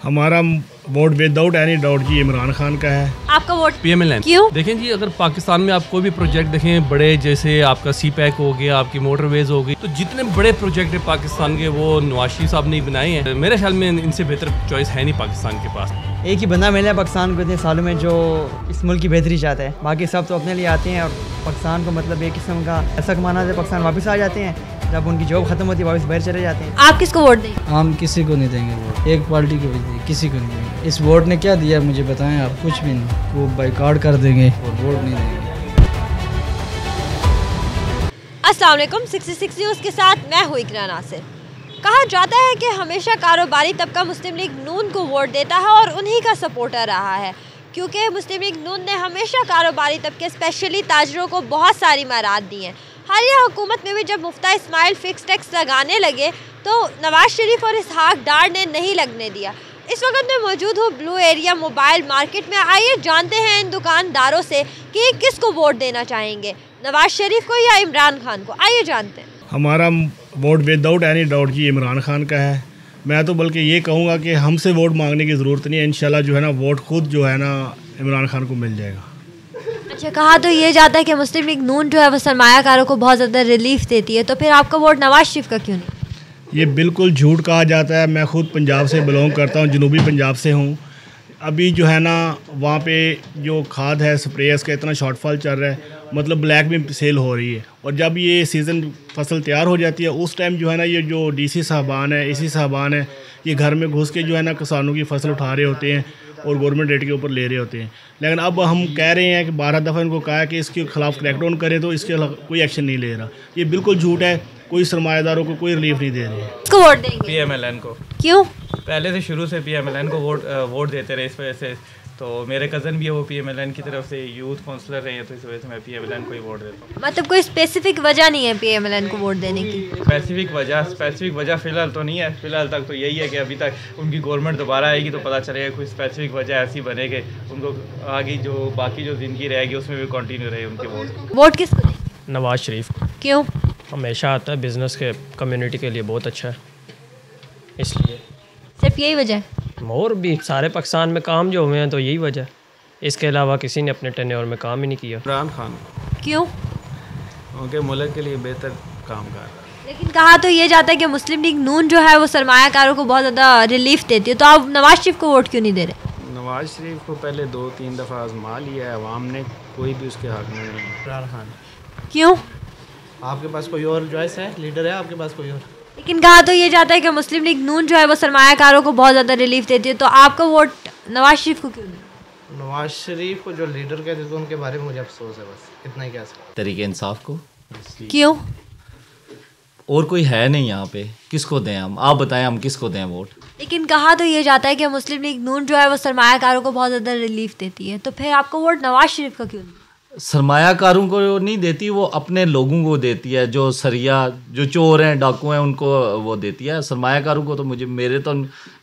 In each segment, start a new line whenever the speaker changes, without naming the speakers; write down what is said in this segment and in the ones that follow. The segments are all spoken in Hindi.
हमारा वोट विदाउट एनी डाउट जी इमरान खान का है।
आपका वोट
PMLN।
क्यों?
देखें जी, अगर पाकिस्तान में आप कोई भी प्रोजेक्ट देखें बड़े, जैसे आपका CPEC हो गया, आपकी मोटरवेज हो गई, तो जितने बड़े प्रोजेक्ट है पाकिस्तान के वो नवाज शरीफ साहब ने बनाए हैं। मेरे ख्याल में इनसे बेहतर चॉइस है नहीं पाकिस्तान के पास।
एक ही बंदा मिला है पाकिस्तान को इतने सालों में जो इस मुल्क की बेहतरी चाहता है, बाकी सब तो अपने लिए आते हैं और पाकिस्तान को मतलब एक किस्म का ऐसा कमाना है, पाकिस्तान वापस आ जाते हैं, जब उनकी जॉब खत्म होती है वापस बाहर चले जाते हैं।
आप किसको वोट देंगे?
हम किसी को नहीं देंगे वोट, एक पार्टी को भी देंगे, किसी को नहीं देंगे। इस वोट ने क्या दिया मुझे बताएं आप? कुछ भी नहीं, वो बाइकआउट कर देंगे और वोट नहीं देंगे।
अस्सलाम वालेकुम, 66 न्यूज़ के साथ मैं हुई इकरा नासिर। कहा जाता है कि हमेशा कारोबारी तबका मुस्लिम लीग नून को वोट देता है और उन्हीं का सपोर्टर रहा है, क्योंकि मुस्लिम लीग नून ने हमेशा कारोबारी तबके स्पेशली ताजरों को बहुत सारी मराद दी हैं। हालिया हुकूमत में भी जब मुफ्ता इस्माइल फिक्स टैक्स लगाने लगे तो नवाज शरीफ और इसहाक डार ने नहीं लगने दिया। इस वक्त मैं मौजूद हूँ ब्लू एरिया मोबाइल मार्केट में। आइए जानते हैं इन दुकानदारों से कि किसको वोट देना चाहेंगे, नवाज शरीफ को या इमरान खान को। आइए जानते हैं।
हमारा वोट विदाउट एनी डाउट जी इमरान खान का है। मैं तो बल्कि ये कहूँगा कि हमसे वोट मांगने की ज़रूरत नहीं है, इंशाल्लाह जो है ना वोट खुद जो है ना इमरान खान को मिल जाएगा।
अच्छा, कहा तो ये जाता है कि मुस्लिम लीग नून जो है वो सरमायाकारों को बहुत ज़्यादा रिलीफ देती है, तो फिर आपका वोट नवाज शरीफ का क्यों नहीं?
ये बिल्कुल झूठ कहा जाता है। मैं खुद पंजाब से बिलोंग करता हूँ, जनूबी पंजाब से हूँ। अभी जो है ना वहाँ पे जो खाद है, स्प्रेयर्स का इतना शॉर्टफॉल चल रहा है, मतलब ब्लैक में सेल हो रही है। और जब ये सीज़न फसल तैयार हो जाती है उस टाइम जो है ना ये जो DC साहबान है, इसी साहबान है, ये घर में घुस के जो है ना किसानों की फसल उठा रहे होते हैं और गवर्नमेंट रेट के ऊपर ले रहे होते हैं। लेकिन अब हम कह रहे हैं कि 12 दफ़ा इनको कहा है कि इसके खिलाफ क्रैकडाउन करें, तो इसके कोई एक्शन नहीं ले रहा। ये बिल्कुल झूठ है, कोई सरमायादारों को कोई रिलीफ नहीं दे रहे हैं।
किसको वोट देंगे?
PMLN को।
क्यों?
पहले से शुरू से PMLN को वोट देते रहे, इस वजह से तो मेरे कज़न भी है वो PMLN की तरफ से यूथ काउंसलर रहे हैं, तो इस वजह से मैं PMLN को ही वोट देता हूँ।
मतलब कोई स्पेसिफिक वजह नहीं है PMLN को वोट देने की?
स्पेसिफिक वजह फ़िलहाल तो नहीं है। फ़िलहाल तक तो यही है कि अभी तक उनकी गवर्नमेंट दोबारा आएगी तो पता चलेगा, कोई स्पेसिफिक वजह ऐसी बने कि उनको आगे जो बाकी जो ज़िंदगी रहेगी उसमें भी कंटिन्यू रहे उनके वोट।
वोट किसको देंगे?
नवाज शरीफ को।
क्यों?
हमेशा आता है, बिज़नेस के कम्युनिटी के लिए बहुत अच्छा है, इसलिए।
सिर्फ यही वजह है?
और भी सारे पाकिस्तान में काम जो हुए हैं तो यही वजह है, इसके अलावा किसी ने अपने टेन्योर में काम ही नहीं किया।
इमरान खान,
क्यों?
क्योंकि मुल्क के लिए बेहतर काम कर रहा है।
लेकिन कहा तो ये जाता है कि मुस्लिम लीग नून जो है वो सरमायाकारों को बहुत ज़्यादा रिलीफ देती है, तो आप नवाज शरीफ को वोट क्यों नहीं दे रहे?
नवाज शरीफ को पहले 2-3 दफ़ा आजमा लिया है अवाम ने, कोई भी उसके हक में नहीं।
इमरान खान।
क्यों?
आपके पास कोई और चॉइस है? लीडर है आपके पास कोई और?
लेकिन कहा तो ये जाता है कि मुस्लिम लीग नून जो है वो सरमायाकारों को बहुत ज़्यादा रिलीफ देती है, तो आपका वोट नवाज शरीफ को क्यों नहीं?
नवाज शरीफ को जो लीडर कहते थे उनके बारे में मुझे अफसोस है, बस इतना ही कह सकता।
तरीके इंसाफ को।
क्यों?
और कोई है नहीं यहाँ पे, किसको दें हम? आप बताएं हम किसको दें वोट?
लेकिन कहा तो ये जाता है कि मुस्लिम लीग नून जो है वो सरमायाकारों को बहुत ज़्यादा रिलीफ देती है, तो फिर आपका वोट नवाज शरीफ का क्यों नहीं?
सरमायाकारों को नहीं देती, वो अपने लोगों को देती है, जो सरिया जो चोर हैं, डाकू हैं, उनको वो देती है। सरमायाकारों को तो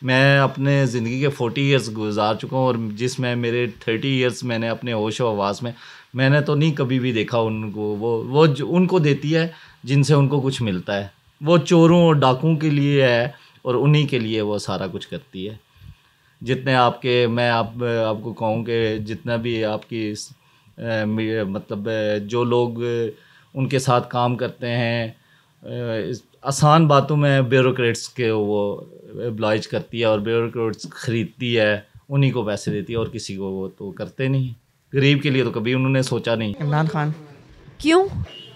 मैं अपने ज़िंदगी के 40 ईयर्स गुजार चुका हूँ और जिसमें मेरे 30 ईयर्स मैंने अपने होश व हवास में मैंने तो नहीं कभी भी देखा उनको। वो उनको देती है जिनसे उनको कुछ मिलता है। वो चोरों और डाकुओं के लिए है और उन्हीं के लिए वो सारा कुछ करती है। जितने आपके मैं आपको कहूँ कि जितना भी आपकी मतलब जो लोग उनके साथ काम करते हैं, आसान बातों में ब्यूरोक्रेट्स के वो oblige करती है और ब्यूरोक्रेट्स ख़रीदती है, उन्हीं को पैसे देती है और किसी को वो तो करते नहीं। गरीब के लिए तो कभी उन्होंने सोचा नहीं।
इमरान खान।
क्यों?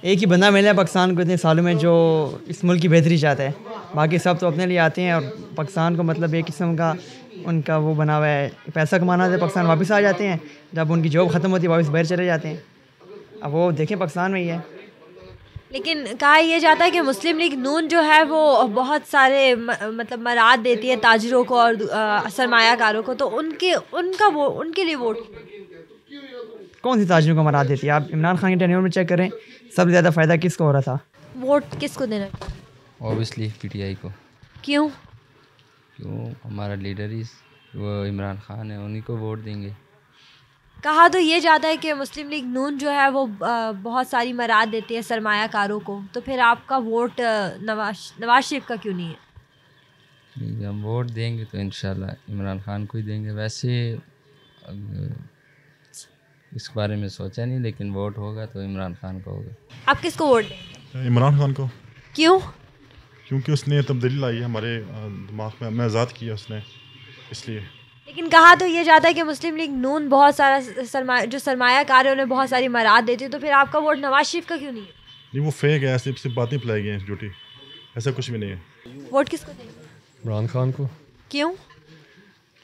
एक ही बंदा मिला है पाकिस्तान को इतने सालों में जो इस मुल्क की बेहतरी चाहता है, बाकी सब तो अपने लिए आते हैं और पाकिस्तान को मतलब एक किस्म का उनका वो बना हुआ है, पैसा कमाना है, पाकिस्तान वापस आ जाते हैं, जब उनकी जॉब ख़त्म होती है वापस बाहर चले जाते हैं। अब वो देखें पाकिस्तान में ही है।
लेकिन कहा यह जाता है कि मुस्लिम लीग नून जो है वो बहुत सारे मतलब मराद देती है ताजरों को और सरमायाकारों को, तो उनके लिए वोट
कौन सी ताजरों को मराद देती है? आप इमरान खान के टेन्योर में चेक करें, सबसे ज़्यादा फ़ायदा किसको हो रहा था?
वोट किसको देना?
ऑब्वियसली PTI को।
क्यों?
हमारा लीडर ही वो इमरान खान है, उन्हीं को वोट देंगे।
कहा तो ये जाता है कि मुस्लिम लीग नून जो है वो बहुत सारी मराद देती है सरमायाकारों को, तो फिर आपका वोट नवाज शरीफ का क्यों नहीं है?
नहीं, हम वोट देंगे तो इंशाल्लाह इमरान खान को ही देंगे। वैसे इस बारे में सोचा नहीं, लेकिन वोट होगा तो इमरान खान का होगा।
आप किसको वोट देंगे?
इमरान खान को।
क्यों?
क्योंकि उसने तब्दीली लाई है हमारे दिमाग में, हमें आज़ाद किया उसने, इसलिए।
लेकिन कहा तो ये जाता है कि मुस्लिम लीग नून बहुत सारा जो सरमायाकार है उन्हें बहुत सारी मराद देती है, तो फिर आपका वोट नवाज शरीफ का क्यों नहीं है?
नहीं, वो फेक है, ऐसे सिर्फ बातें फैलाई गई हैं झूठी, ऐसा कुछ भी नहीं है।
वोट किसको देंगे?
इमरान खान को।
क्यों?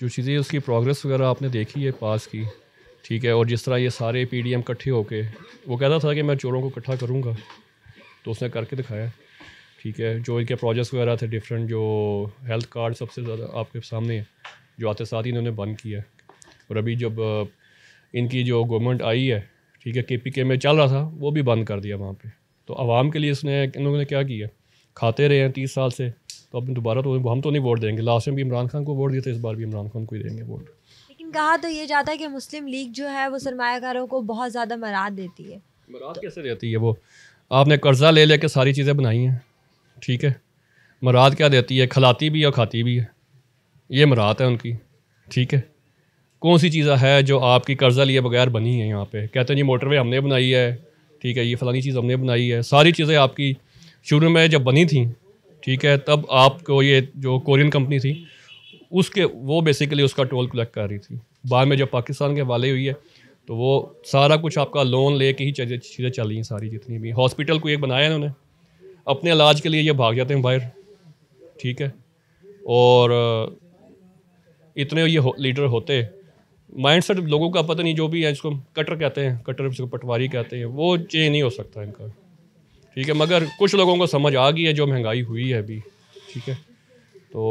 जो चीज़ें उसकी प्रोग्रेस वगैरह आपने देखी है पास की, ठीक है, और जिस तरह ये सारे पीडीएम इकट्ठे होके वो कहता था कि मैं चोरों को इकट्ठा करूँगा, तो उसने करके दिखाया, ठीक है। जो इनके प्रोजेक्ट्स वगैरह थे डिफरेंट, जो हेल्थ कार्ड सबसे ज़्यादा आपके सामने है, जो आते साथ ही इन्होंने बंद किया। और अभी जब इनकी जो गवर्नमेंट आई है, ठीक है, केपीके में चल रहा था, वो भी बंद कर दिया वहाँ पे। तो आवाम के लिए इन लोगों ने क्या किया, खाते रहे हैं 30 साल से, तो अब दोबारा तो हम तो नहीं वोट देंगे। लास्ट में भी इमरान खान को वोट दिए थे, इस बार भी इमरान खान को ही देंगे वोट।
लेकिन कहा तो ये जाता है कि मुस्लिम लीग जो है वो सरमायाकारों को बहुत ज़्यादा मराद देती है।
मराद कैसे देती है? वो आपने कर्जा ले लेके सारी चीज़ें बनाई हैं, ठीक है। मराद क्या देती है? खिलाती भी और खाती भी है, ये मराद है उनकी, ठीक है। कौन सी चीज़ है जो आपकी कर्जा लिए बगैर बनी है? यहाँ पे कहते हैं जी मोटरवे हमने बनाई है, ठीक है, ये फलानी चीज़ हमने बनाई है। सारी चीज़ें आपकी शुरू में जब बनी थी, ठीक है, तब आपको ये जो कोरियन कंपनी थी उसके वो बेसिकली उसका टोल कलेक्ट कर रही थी। बाद में जब पाकिस्तान के हवाले हुई है तो वो सारा कुछ आपका लोन ले के ही चीज़ें चल रही हैं सारी जितनी भी। हॉस्पिटल को एक बनाया इन्होंने, अपने इलाज के लिए ये भाग जाते हैं बाहर, ठीक है। और इतने ये लीडर होते, माइंडसेट लोगों का पता नहीं, जो भी है इसको कटर कहते हैं, कटर इसको पटवारी कहते हैं, वो चेंज नहीं हो सकता इनका, ठीक है। मगर कुछ लोगों को समझ आ गई है जो महंगाई हुई है अभी, ठीक है। तो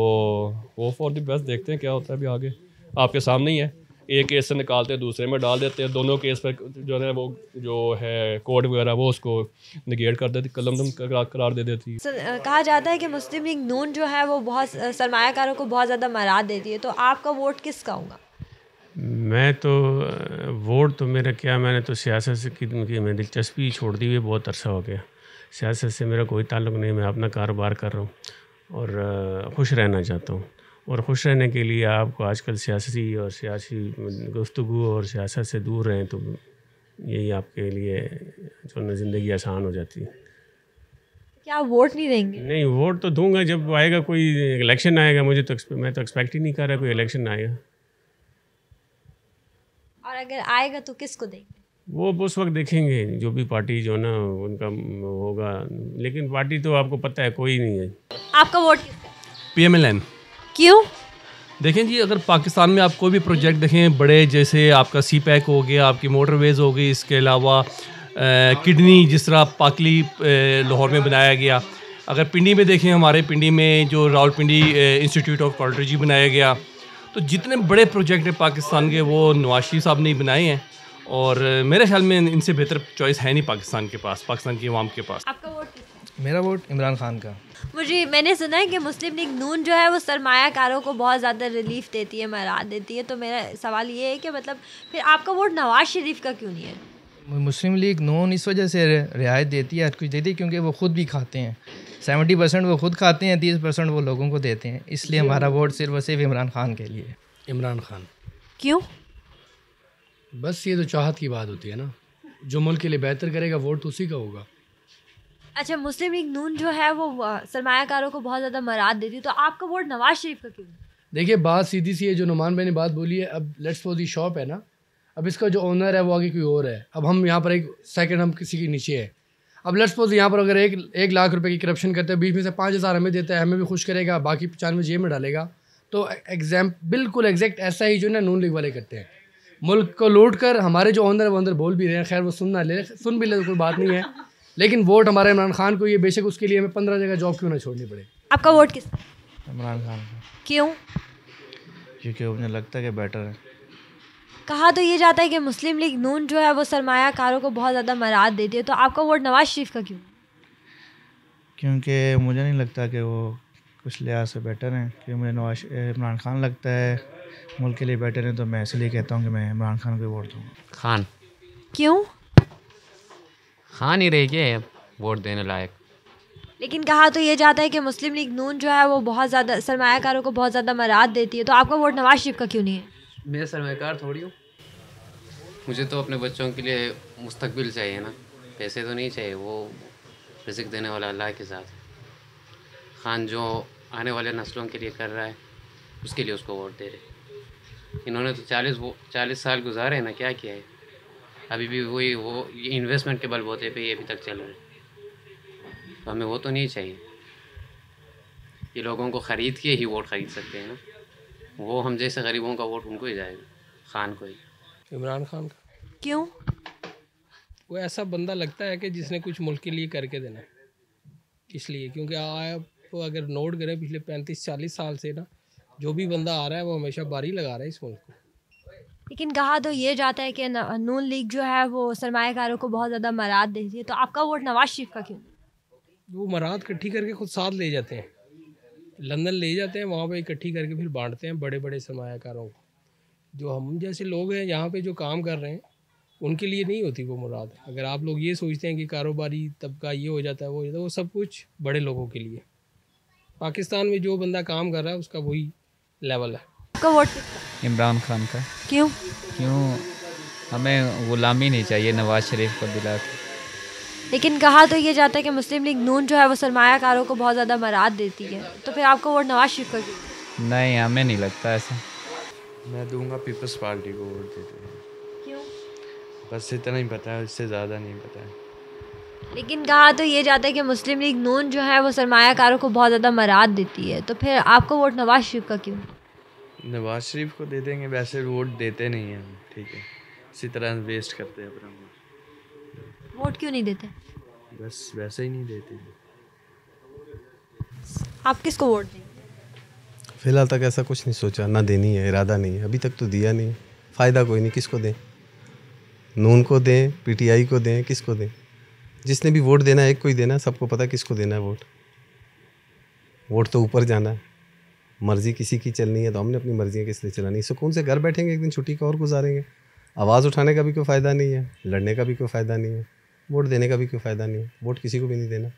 वो फॉर द बेस्ट, देखते हैं क्या होता है अभी आगे। आपके सामने ही है, एक केस से निकालते हैं दूसरे में डाल देते हैं, दोनों केस पर जो है वो जो है कोर्ट वगैरह वो उसको निगेट कर देती, कलमदम करार दे देती।
कहा जाता है कि मुस्लिम लीग नून जो है वो बहुत सरमायाकारों को बहुत ज़्यादा मराद देती है, तो आपका वोट किसका होगा?
मैं तो वोट तो मेरा क्या, मैंने तो सियासत से की मैं दिलचस्पी छोड़ दी हुई बहुत अरसा हो गया। सियासत से मेरा कोई ताल्लुक़ नहीं, मैं अपना कारोबार कर रहा हूँ और खुश रहना चाहता हूँ। और खुश रहने के लिए आपको आजकल सियासी और सियासी गुफ्तगू और सियासत से दूर रहें, तो यही आपके लिए जो है ज़िंदगी आसान हो जाती है।
क्या वोट नहीं देंगे?
नहीं, वोट तो दूंगा जब आएगा, कोई इलेक्शन आएगा। मुझे तो मैं तो एक्सपेक्ट ही नहीं कर रहा कोई इलेक्शन आएगा।
और अगर आएगा तो किसको देंगे?
वो उस वक्त देखेंगे, जो भी पार्टी जो ना उनका होगा, लेकिन पार्टी तो आपको पता है कोई नहीं है।
आपका वोट किसका?
PMLN।
क्यों?
देखें जी, अगर पाकिस्तान में आप कोई भी प्रोजेक्ट देखें बड़े, जैसे आपका CPEC हो गया, आपकी मोटरवेज़ हो गई, इसके अलावा किडनी जिस तरह पाकली लाहौर में बनाया गया। अगर पिंडी में देखें, हमारे पिंडी में जो रावलपिंडी इंस्टीट्यूट ऑफ कार्डियोलॉजी बनाया गया, तो जितने बड़े प्रोजेक्ट हैं पाकिस्तान के वो नवाज शरीफ साहब ने बनाए हैं। और मेरे ख्याल में इनसे बेहतर चॉइस है नहीं पाकिस्तान के पास, पाकिस्तान की आवाम के पास।
आपका वोट किसका?
मेरा वोट इमरान खान का।
मैंने सुना है कि मुस्लिम लीग नून जो है वो सरमायाकारों को बहुत ज़्यादा रिलीफ देती है, मराद देती है, तो मेरा सवाल ये है कि मतलब फिर आपका वोट नवाज शरीफ का क्यों नहीं है?
मुस्लिम लीग नून इस वजह से रियायत देती है, कुछ देती है क्योंकि वो ख़ुद भी खाते हैं। 70% वो खुद खाते हैं, 30% वो लोगों को देते हैं, इसलिए हमारा वोट सिर्फ और सिर्फ इमरान खान के लिए।
इमरान खान।
क्यों?
बस ये तो चाहत की बात होती है ना, जो मुल्क के लिए बेहतर करेगा वोट तो उसी का होगा।
अच्छा, मुस्लिम लीग नून जो है वो सरमायाकारों को बहुत ज़्यादा मराद देती है, तो आपका वोट नवाज शरीफ का क्यों?
देखिए, बात सीधी सी है, जो नुमान भाई ने बात बोली है। अब लेट्स सपोज ये शॉप है ना, अब इसका जो ओनर है वो आगे कोई और है। अब हम यहाँ पर एक सेकंड हम किसी के नीचे है। अब लेट्स सपोज यहाँ पर अगर एक लाख रुपए की करप्शन करते हैं, बीच में से 5,000 हमें देता है, हमें भी खुश करेगा, बाकी 95 जेब में डालेगा। तो बिल्कुल एग्जैक्ट ऐसा ही जो ना नून लीग वाले करते हैं, मुल्क को लूट कर। हमारे जो ओनर है वो अंदर बोल भी रहे हैं, खैर वो सुन भी ले, कोई बात नहीं है, लेकिन वोट हमारे इमरान खान को, ये बेशक उसके लिए हमें 15 जगह जॉब क्यों ना छोड़नी पड़े।
आपका वोट किस?
इमरान खान का।
क्यों?
क्योंकि मुझे लगता है कि बेटर है।
कहा तो ये जाता है कि मुस्लिम लीग नून जो है वो सरमायाकारों को बहुत ज़्यादा मराद देती है, तो आपका वोट नवाज शरीफ का क्यों?
क्योंकि मुझे नहीं लगता कि वो कुछ लिहाज से बेटर हैं, कि मुझे इमरान खान लगता है मुल्क के लिए बेटर है, तो मैं इसलिए कहता हूँ कि मैं इमरान खान को वोट दूँगा।
खान।
क्यों?
खान ही रह गए वोट देने लायक।
लेकिन कहा तो ये जाता है कि मुस्लिम लीग नून जो है वो बहुत ज़्यादा सरमायाकारों को बहुत ज़्यादा मराद देती है, तो आपका वोट नवाज शरीफ का क्यों नहीं है?
मैं सरमायाकार थोड़ी हूँ, मुझे तो अपने बच्चों के लिए मुस्तकबिल चाहिए ना, पैसे तो नहीं चाहिए। वो रिज़्क़ देने वाला अल्लाह के साथ है। खान जो आने वाले नस्लों के लिए कर रहा है उसके लिए उसको वोट दे रहे। इन्होंने तो 40 साल गुजारे हैं ना, क्या किया है? अभी भी वही वो इन्वेस्टमेंट के बलबूते पे ये अभी तक चल रहे हैं। तो हमें वो तो नहीं चाहिए। ये लोगों को ख़रीद के ही वोट ख़रीद सकते हैं ना, वो हम जैसे गरीबों का वोट उनको ही जाएगा, खान को ही।
इमरान खान का।
क्यों?
वो ऐसा बंदा लगता है कि जिसने कुछ मुल्क के लिए करके देना, इसलिए। क्योंकि आप अगर नोट करें पिछले 35-40 साल से ना, जो भी बंदा आ रहा है वो हमेशा बारी लगा रहा है इस मुल्क को।
लेकिन कहा तो ये जाता है कि नून लीग जो है वो सरमायाकारों को बहुत ज़्यादा मराद देती है, तो आपका वोट नवाज शरीफ का क्यों?
वो मराद इकट्ठी करके खुद साथ ले जाते हैं, लंदन ले जाते हैं, वहाँ पे इकट्ठी करके फिर बांटते हैं बड़े बड़े सरमायाकारों को। जो हम जैसे लोग हैं यहाँ पे जो काम कर रहे हैं उनके लिए नहीं होती वो मुराद। अगर आप लोग ये सोचते हैं कि कारोबारी तबका ये हो जाता है वो हो जाता है, वो सब कुछ बड़े लोगों के लिए। पाकिस्तान में जो बंदा काम कर रहा है उसका वही लेवल है।
आपका वोट
इमरान खान का।
क्यों?
हमें गुलामी नहीं चाहिए नवाज शरीफ को दिला के।
लेकिन कहा तो ये जाता है कि मुस्लिम लीग नून जो है वो सरमायाकारों को बहुत ज़्यादा मराद देती है, तो फिर आपका वोट नवाज शरीफ का क्यों?
नहीं, हमें नहीं लगता ऐसा।
मैं दूंगा पीपल्स पार्टी को वोट देते हैं।
क्यों?
बस इतना ही पता है, इससे ज़्यादा नहीं पता है।
लेकिन कहा तो ये जाता है कि मुस्लिम लीग नून जो है वो सरमायाकारों को बहुत ज़्यादा मराद देती है, तो फिर आपका वोट नवाज शरीफ का क्यों?
नवाज शरीफ को दे देंगे, वैसे वोट देते नहीं हैं हम, ठीक है, इसी तरह वेस्ट करते हैं अपना
वोट क्यों नहीं देते?
बस वैसे ही नहीं देते।
आप किसको वोट देंगे?
फ़िलहाल तक ऐसा कुछ नहीं सोचा, ना देनी है, इरादा नहीं है, अभी तक तो दिया नहीं। फ़ायदा कोई नहीं, किसको दें? नून को दें, पीटीआई को दें, किसको दें? जिसने भी वोट देना है एक को ही देना है, सबको पता है किसको देना है वोट। वोट तो ऊपर जाना है, मर्ज़ी किसी की चलनी है तो हमने अपनी मर्ज़ियाँ किस लिए चलानी? सुकून से घर बैठेंगे, एक दिन छुट्टी का और गुजारेंगे। आवाज़ उठाने का भी कोई फ़ायदा नहीं है, लड़ने का भी कोई फ़ायदा नहीं है, वोट देने का भी कोई फ़ायदा नहीं है। वोट किसी को भी नहीं देना,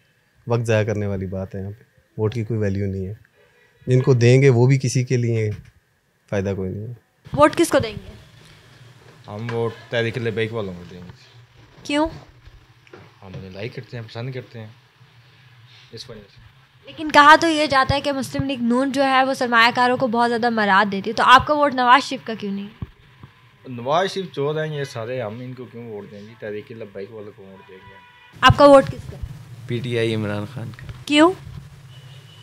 वक्त ज़ाया करने वाली बात है। यहाँ पे वोट की कोई वैल्यू नहीं है। जिनको देंगे वो भी किसी के लिए, फ़ायदा कोई नहीं है।
वोट किसको देंगे?
हम वोट तहरीक लबैक वालों को देंगे।
क्यों?
हम उन्हें लाइक करते हैं, पसंद करते हैं, इस वजह से।
लेकिन कहा तो ये जाता है कि मुस्लिम लीग नून जो है वो सरमायाकारों को बहुत ज़्यादा मराद देती है, तो आपका वोट नवाज शरीफ का क्यों नहीं?
नवाज शरीफ चोर हैं ये सारे, हम इनको क्यों वोट देंगे? तहरीक लबैक वालों को वोट देंगे।
आपका वोट किसका?
पीटीआई इमरान खान का।
क्यों?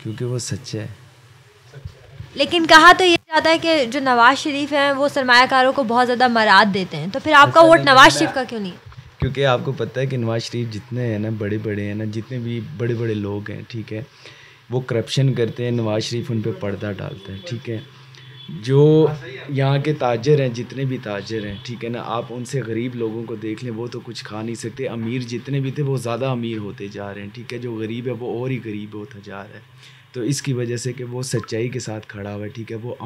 क्योंकि वो सच्चा है।
लेकिन कहा तो ये जाता है कि जो नवाज शरीफ हैं वो सरमायाकारों को बहुत ज़्यादा मराद देते हैं, तो फिर आपका वोट नवाज शरीफ का क्यों नहीं?
क्योंकि आपको पता है कि नवाज शरीफ जितने हैं ना, बड़े बड़े हैं ना, जितने भी बड़े बड़े लोग हैं, ठीक है, वो करप्शन करते हैं। नवाज शरीफ उन पे पर्दा डालता है, ठीक है। जो यहाँ के ताजर हैं, जितने भी ताजर हैं, ठीक है ना, आप उनसे गरीब लोगों को देख लें, वो तो कुछ खा नहीं सकते। अमीर जितने भी थे वो ज़्यादा अमीर होते जा रहे हैं, ठीक है। जो गरीब है वो और ही गरीब होता जा रहा है। तो इसकी वजह से कि वो सच्चाई के साथ खड़ा हुआ है, ठीक है, वो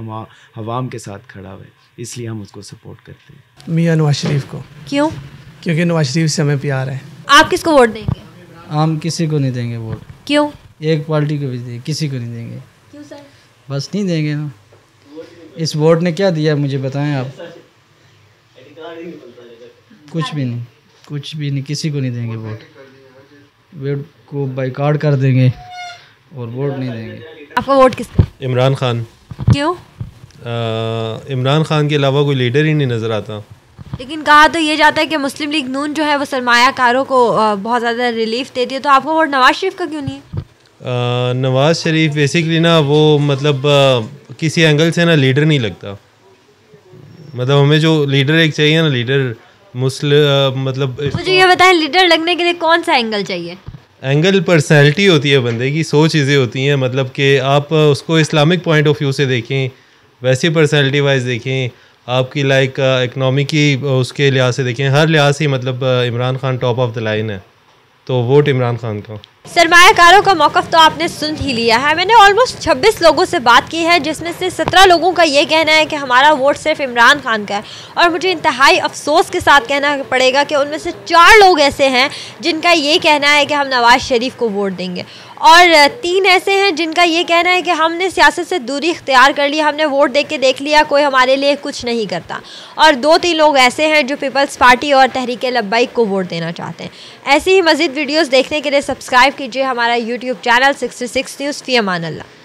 अवाम के साथ खड़ा हुआ है, इसलिए हम उसको सपोर्ट करते हैं।
मियाँ नवाज शरीफ को।
क्यों?
क्योंकि नवाज शरीफ से हमें प्यार है।
आप किसको वोट देंगे?
हम किसी को नहीं देंगे वोट।
क्यों?
एक पार्टी को भी देंगे, किसी को नहीं देंगे।
क्यों सर?
बस नहीं देंगे ना। इस वोट ने क्या दिया मुझे बताएं आप? कुछ भी नहीं, कुछ भी नहीं, किसी को नहीं देंगे वोट। वोट को बाइकआउट कर देंगे और वोट नहीं देंगे।
आपका वोट किसका?
इमरान खान।
क्यों?
इमरान खान के अलावा कोई लीडर ही नहीं नज़र आता।
लेकिन कहा तो ये जाता है कि मुस्लिम लीग नून जो है वो सरमायाकारों को बहुत ज़्यादा रिलीफ देती है, तो आपका वोट नवाज शरीफ का क्यों नहीं है?
नवाज शरीफ बेसिकली ना वो मतलब किसी एंगल से ना लीडर नहीं लगता। मतलब हमें जो लीडर एक चाहिए ना, लीडर मतलब
मुझे ये बताएं, लीडर लगने के लिए कौन सा एंगल चाहिए?
एंगल पर्सनैलिटी होती है बंदे की, 100 चीज़ें होती हैं। मतलब कि आप उसको इस्लामिक पॉइंट ऑफ व्यू से देखें, वैसी पर्सनैलिटी वाइज देखें, आपकी लाइक इकनॉमी की उसके लिहाज से देखें, हर लिहाज से मतलब Imran Khan top of the line है, तो वोट इमरान खान का।
सरमायाकारों का मौक़िफ़ तो आपने सुन ही लिया है। मैंने ऑलमोस्ट 26 लोगों से बात की है, जिसमें से 17 लोगों का ये कहना है कि हमारा वोट सिर्फ इमरान खान का है, और मुझे इंतहाई अफसोस के साथ कहना पड़ेगा कि उनमें से 4 लोग ऐसे हैं जिनका ये कहना है कि हम नवाज़ शरीफ को वोट देंगे। और 3 ऐसे हैं जिनका ये कहना है कि हमने सियासत से दूरी इख्तियार कर ली, हमने वोट दे के देख लिया, कोई हमारे लिए कुछ नहीं करता। और 2-3 लोग ऐसे हैं जो पीपल्स पार्टी और तहरीक लब्बैक को वोट देना चाहते हैं। ऐसी ही मज़ीद वीडियोज़ देखने के लिए सब्सक्राइब कीजिए हमारा यूट्यूब चैनल 66 न्यूज़। फ़ी अमान अल्लाह।